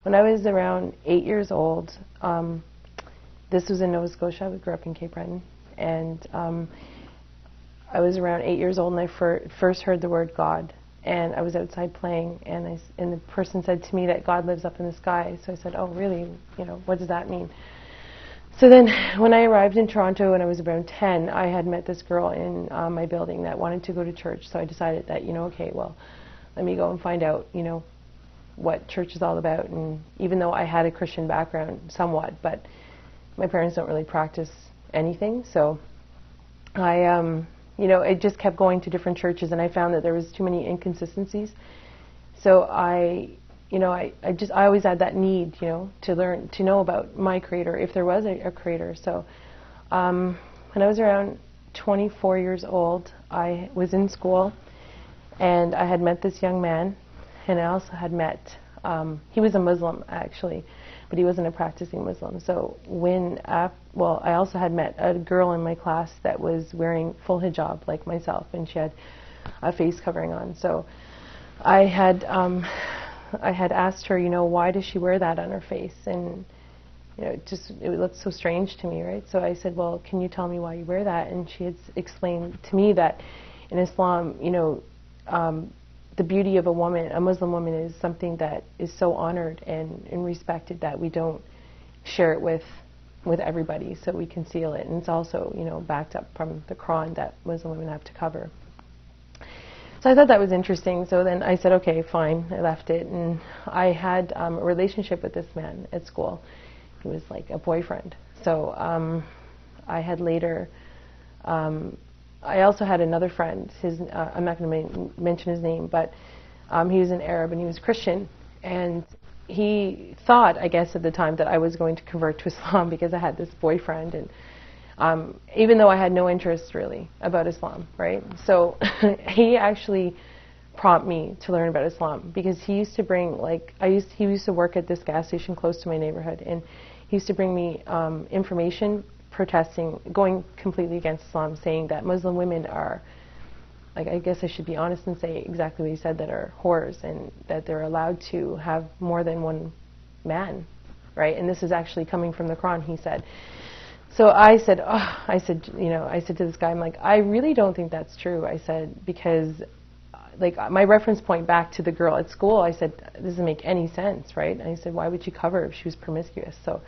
When I was around 8 years old, this was in Nova Scotia. We grew up in Cape Breton, and I was around 8 years old, and I first heard the word God. And I was outside playing, and the person said to me that God lives up in the sky. So I said, "Oh, really? You know, what does that mean?" So then, when I arrived in Toronto, when I was around 10, I had met this girl in my building that wanted to go to church. So I decided that, okay, well, let me go and find out, what church is all about. And even though I had a Christian background somewhat, but my parents don't really practice anything, so I just kept going to different churches, and I found that there was too many inconsistencies. So I always had that need, to learn, to know about my Creator, if there was a Creator. So when I was around 24 years old, I was in school, and I had met this young man, and I also had met, he was a Muslim actually, but he wasn't a practicing Muslim. So I also had met a girl in my class that was wearing full hijab like myself, and she had a face covering on. So I had asked her, why does she wear that on her face? And it looked so strange to me, right? So I said, well, can you tell me why you wear that? And she had explained to me that in Islam, the beauty of a woman, a Muslim woman, is something that is so honored and respected that we don't share it with everybody, so we conceal it. And it's also, backed up from the Quran that Muslim women have to cover. So I thought that was interesting. So then I said, okay, fine. I left it, and I had a relationship with this man at school. He was like a boyfriend. So I had later. I also had another friend. I'm not going to mention his name, but he was an Arab and he was Christian, and he thought, I guess at the time, that I was going to convert to Islam because I had this boyfriend, and even though I had no interest really about Islam, right? So he actually prompted me to learn about Islam, because he used to bring, he used to work at this gas station close to my neighborhood, and he used to bring me information protesting, going completely against Islam, saying that Muslim women are, I guess I should be honest and say exactly what he said, that are whores, and that they're allowed to have more than one man, right? And this is actually coming from the Quran, he said. So I said, I said to this guy, I'm like, I really don't think that's true. I said, because my reference point back to the girl at school, I said, this doesn't make any sense, right? And I said, why would she cover if she was promiscuous? So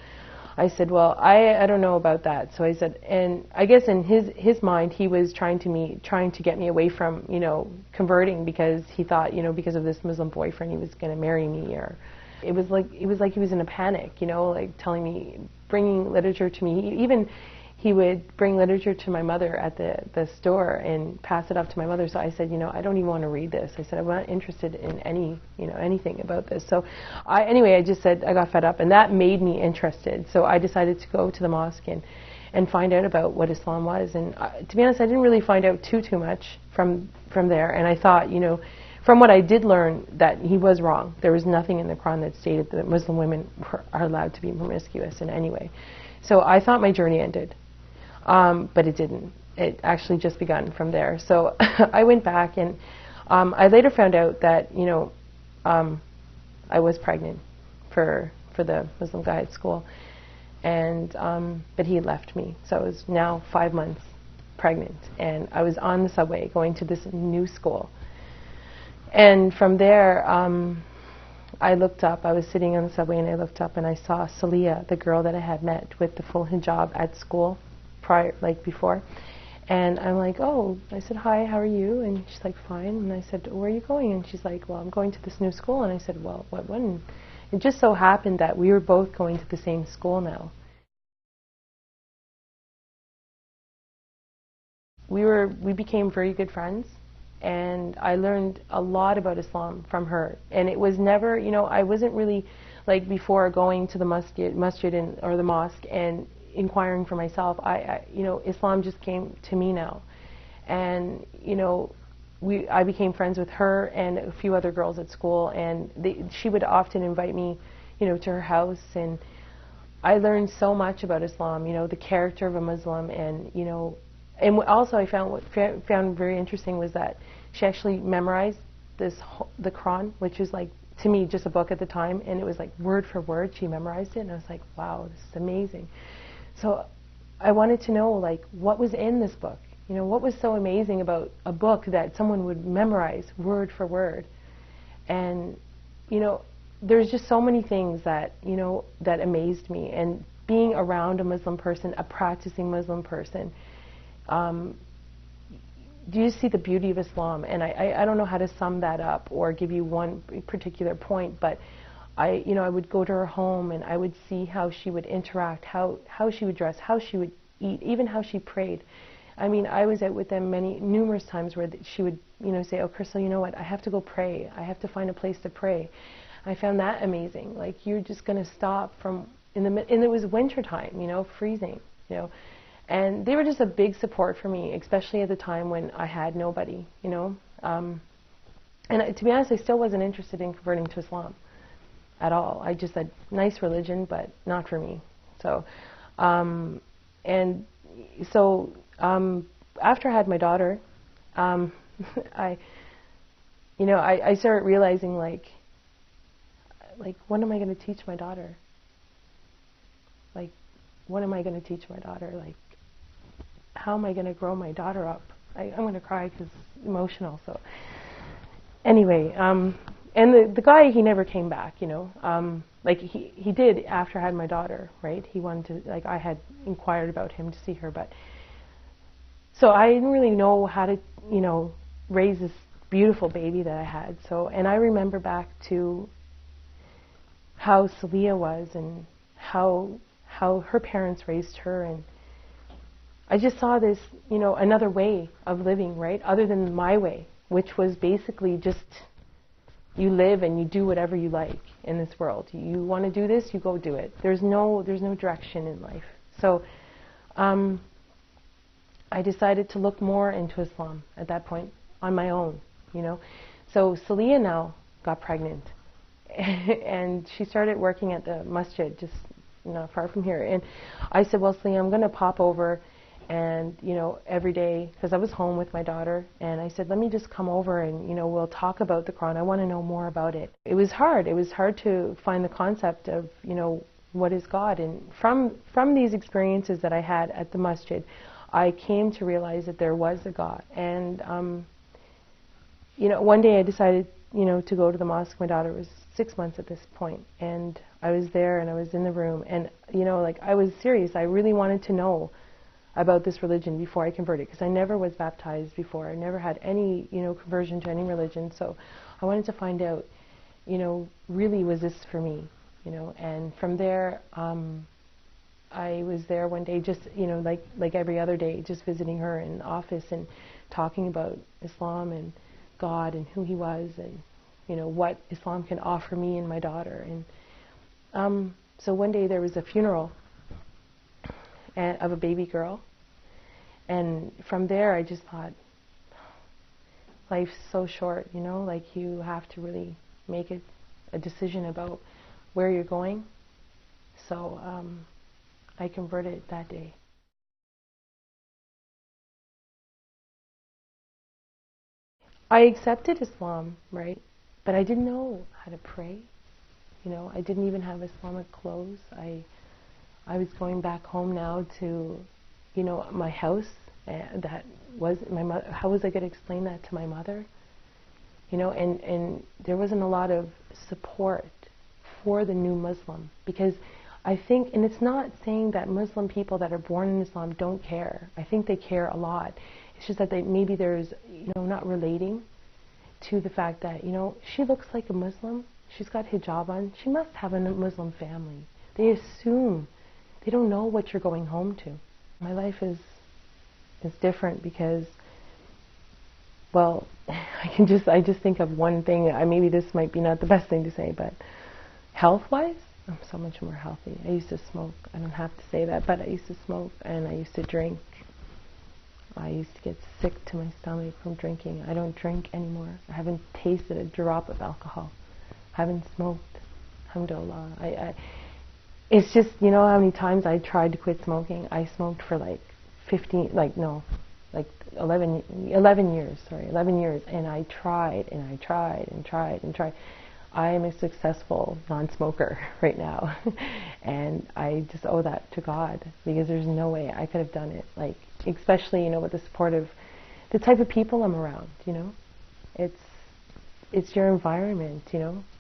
I said, well, I don't know about that. So I said, and I guess in his mind, he was trying to get me away from, converting, because he thought, because of this Muslim boyfriend, he was going to marry me, or it was like he was in a panic, telling me, bringing literature to me. He would bring literature to my mother at the store and pass it up to my mother. So I said, I don't even want to read this. I said, I'm not interested in anything about this. So anyway, I just said, I got fed up, and that made me interested. So I decided to go to the mosque and find out about what Islam was. And to be honest, I didn't really find out too much from there. And I thought, from what I did learn, that he was wrong. There was nothing in the Quran that stated that Muslim women are allowed to be promiscuous in any way. So I thought my journey ended. But it didn't. It actually just begun from there. So I went back, and I later found out that I was pregnant for the Muslim guy at school, and but he had left me. So I was now 5 months pregnant, and I was on the subway going to this new school. And from there, I looked up. I was sitting on the subway, and I looked up, and I saw Salia, the girl that I had met with the full hijab at school before. And I'm like, oh, I said, hi, how are you? And she's like, fine. And I said, where are you going? And she's like, well, I'm going to this new school. And I said, well, what one? It just so happened that we were both going to the same school now. We became very good friends, and I learned a lot about Islam from her. And it was never, I wasn't really, before going to the masjid or the mosque and inquiring for myself. Islam just came to me now, and I became friends with her and a few other girls at school, and she would often invite me, to her house, and I learned so much about Islam. The character of a Muslim, and and also I found very interesting was that she actually memorized the Quran, which is like to me, just a book at the time, and it was like word for word, she memorized it, and I was like, wow, this is amazing. So I wanted to know, like, what was in this book? You know, what was so amazing about a book that someone would memorize word for word? And, you know, there's just so many things that, you know, that amazed me. And being around a Muslim person, a practicing Muslim person, do you see the beauty of Islam? And I don't know how to sum that up or give you one particular point, but I would go to her home and I would see how she would interact, how she would dress, how she would eat, even how she prayed. I mean, I was out with them numerous times where she would, you know, say, "Oh, Crystal, you know what? I have to go pray. I have to find a place to pray." I found that amazing. Like, you're just going to stop and it was winter time, you know, freezing, you know. And they were just a big support for me, especially at the time when I had nobody, you know. And to be honest, I still wasn't interested in converting to Islam at all. I just said, nice religion, but not for me. So, after I had my daughter, I started realizing, like, what am I going to teach my daughter? Like, what am I going to teach my daughter? Like, how am I going to grow my daughter up? I'm going to cry because it's emotional. So, anyway, and the guy, he never came back, you know. Like, he did after I had my daughter, right? He wanted to, like, I had inquired about him to see her, but so I didn't really know how to, you know, raise this beautiful baby that I had. So, and I remember back to how Celia was and how her parents raised her, and I just saw this, you know, another way of living, right? Other than my way, which was basically just you live and you do whatever you like in this world. You want to do this, you go do it. There's no direction in life. So I decided to look more into Islam at that point on my own, you know. So Celia now got pregnant and she started working at the masjid just not far from here. And I said, well, Celia, I'm going to pop over and, you know, every day, because I was home with my daughter, and I said, let me just come over and, you know, we'll talk about the Quran. I want to know more about it. It was hard. It was hard to find the concept of, you know, what is God. And from these experiences that I had at the masjid, I came to realize that there was a God. And, you know, one day I decided, you know, to go to the mosque. My daughter was 6 months at this point, and I was there and I was in the room, and, you know, like, I was serious. I really wanted to know about this religion before I converted, because I never was baptized before. I never had any, you know, conversion to any religion. So I wanted to find out, you know, really, was this for me, you know? And from there, I was there one day, just, you know, like every other day, just visiting her in the office and talking about Islam and God and who He was, and, you know, what Islam can offer me and my daughter. And so one day there was a funeral of a baby girl, and from there I just thought, life's so short, you know, like, you have to really make a decision about where you're going. So I converted that day. I accepted Islam, right, but I didn't know how to pray, you know. I didn't even have Islamic clothes. I was going back home now to, you know, my house. That was my mother. How was I going to explain that to my mother? You know, and there wasn't a lot of support for the new Muslim, because I think, and it's not saying that Muslim people that are born in Islam don't care. I think they care a lot. It's just that maybe there's, you know, not relating to the fact that, you know, she looks like a Muslim. She's got hijab on. She must have a Muslim family. They assume. They don't know what you're going home to. My life is different because, well, I just think of one thing. Maybe this might be not the best thing to say, but health-wise, I'm so much more healthy. I used to smoke. I don't have to say that, but I used to smoke and I used to drink. I used to get sick to my stomach from drinking. I don't drink anymore. I haven't tasted a drop of alcohol. I haven't smoked. Alhamdulillah. It's just, you know how many times I tried to quit smoking? I smoked for like 11 years, and I tried and I tried and tried and tried. I am a successful non-smoker right now. And I just owe that to God, because there's no way I could have done it. Like, especially, with the support of the type of people I'm around, It's your environment,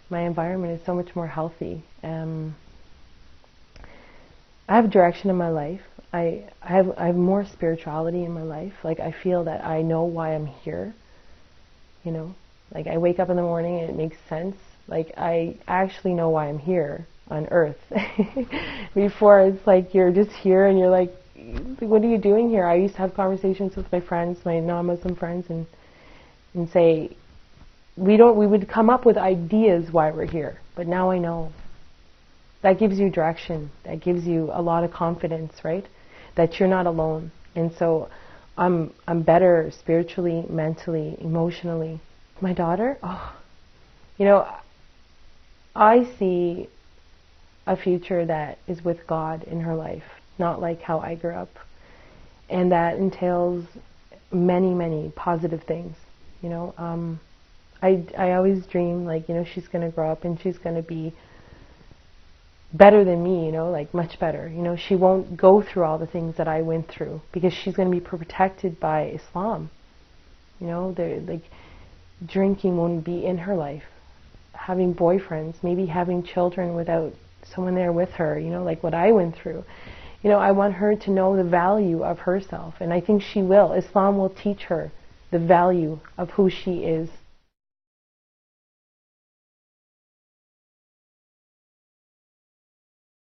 My environment is so much more healthy. I have direction in my life. I have more spirituality in my life. Like, I feel that I know why I'm here, Like, I wake up in the morning and it makes sense. Like, I actually know why I'm here on Earth. Before, it's like you're just here and you're like, what are you doing here? I used to have conversations with my friends, my non-Muslim friends, and say, we would come up with ideas why we're here, but now I know. That gives you direction. That gives you a lot of confidence, right? That you're not alone. And so I'm better spiritually, mentally, emotionally. My daughter, I see a future that is with God in her life, not like how I grew up. And that entails many, many positive things, I always dream, like, she's going to grow up and she's going to be better than me, like much better. She won't go through all the things that I went through, because she's going to be protected by Islam. Like, drinking won't be in her life. Having boyfriends, maybe having children without someone there with her, like what I went through. I want her to know the value of herself, and I think she will. Islam will teach her the value of who she is.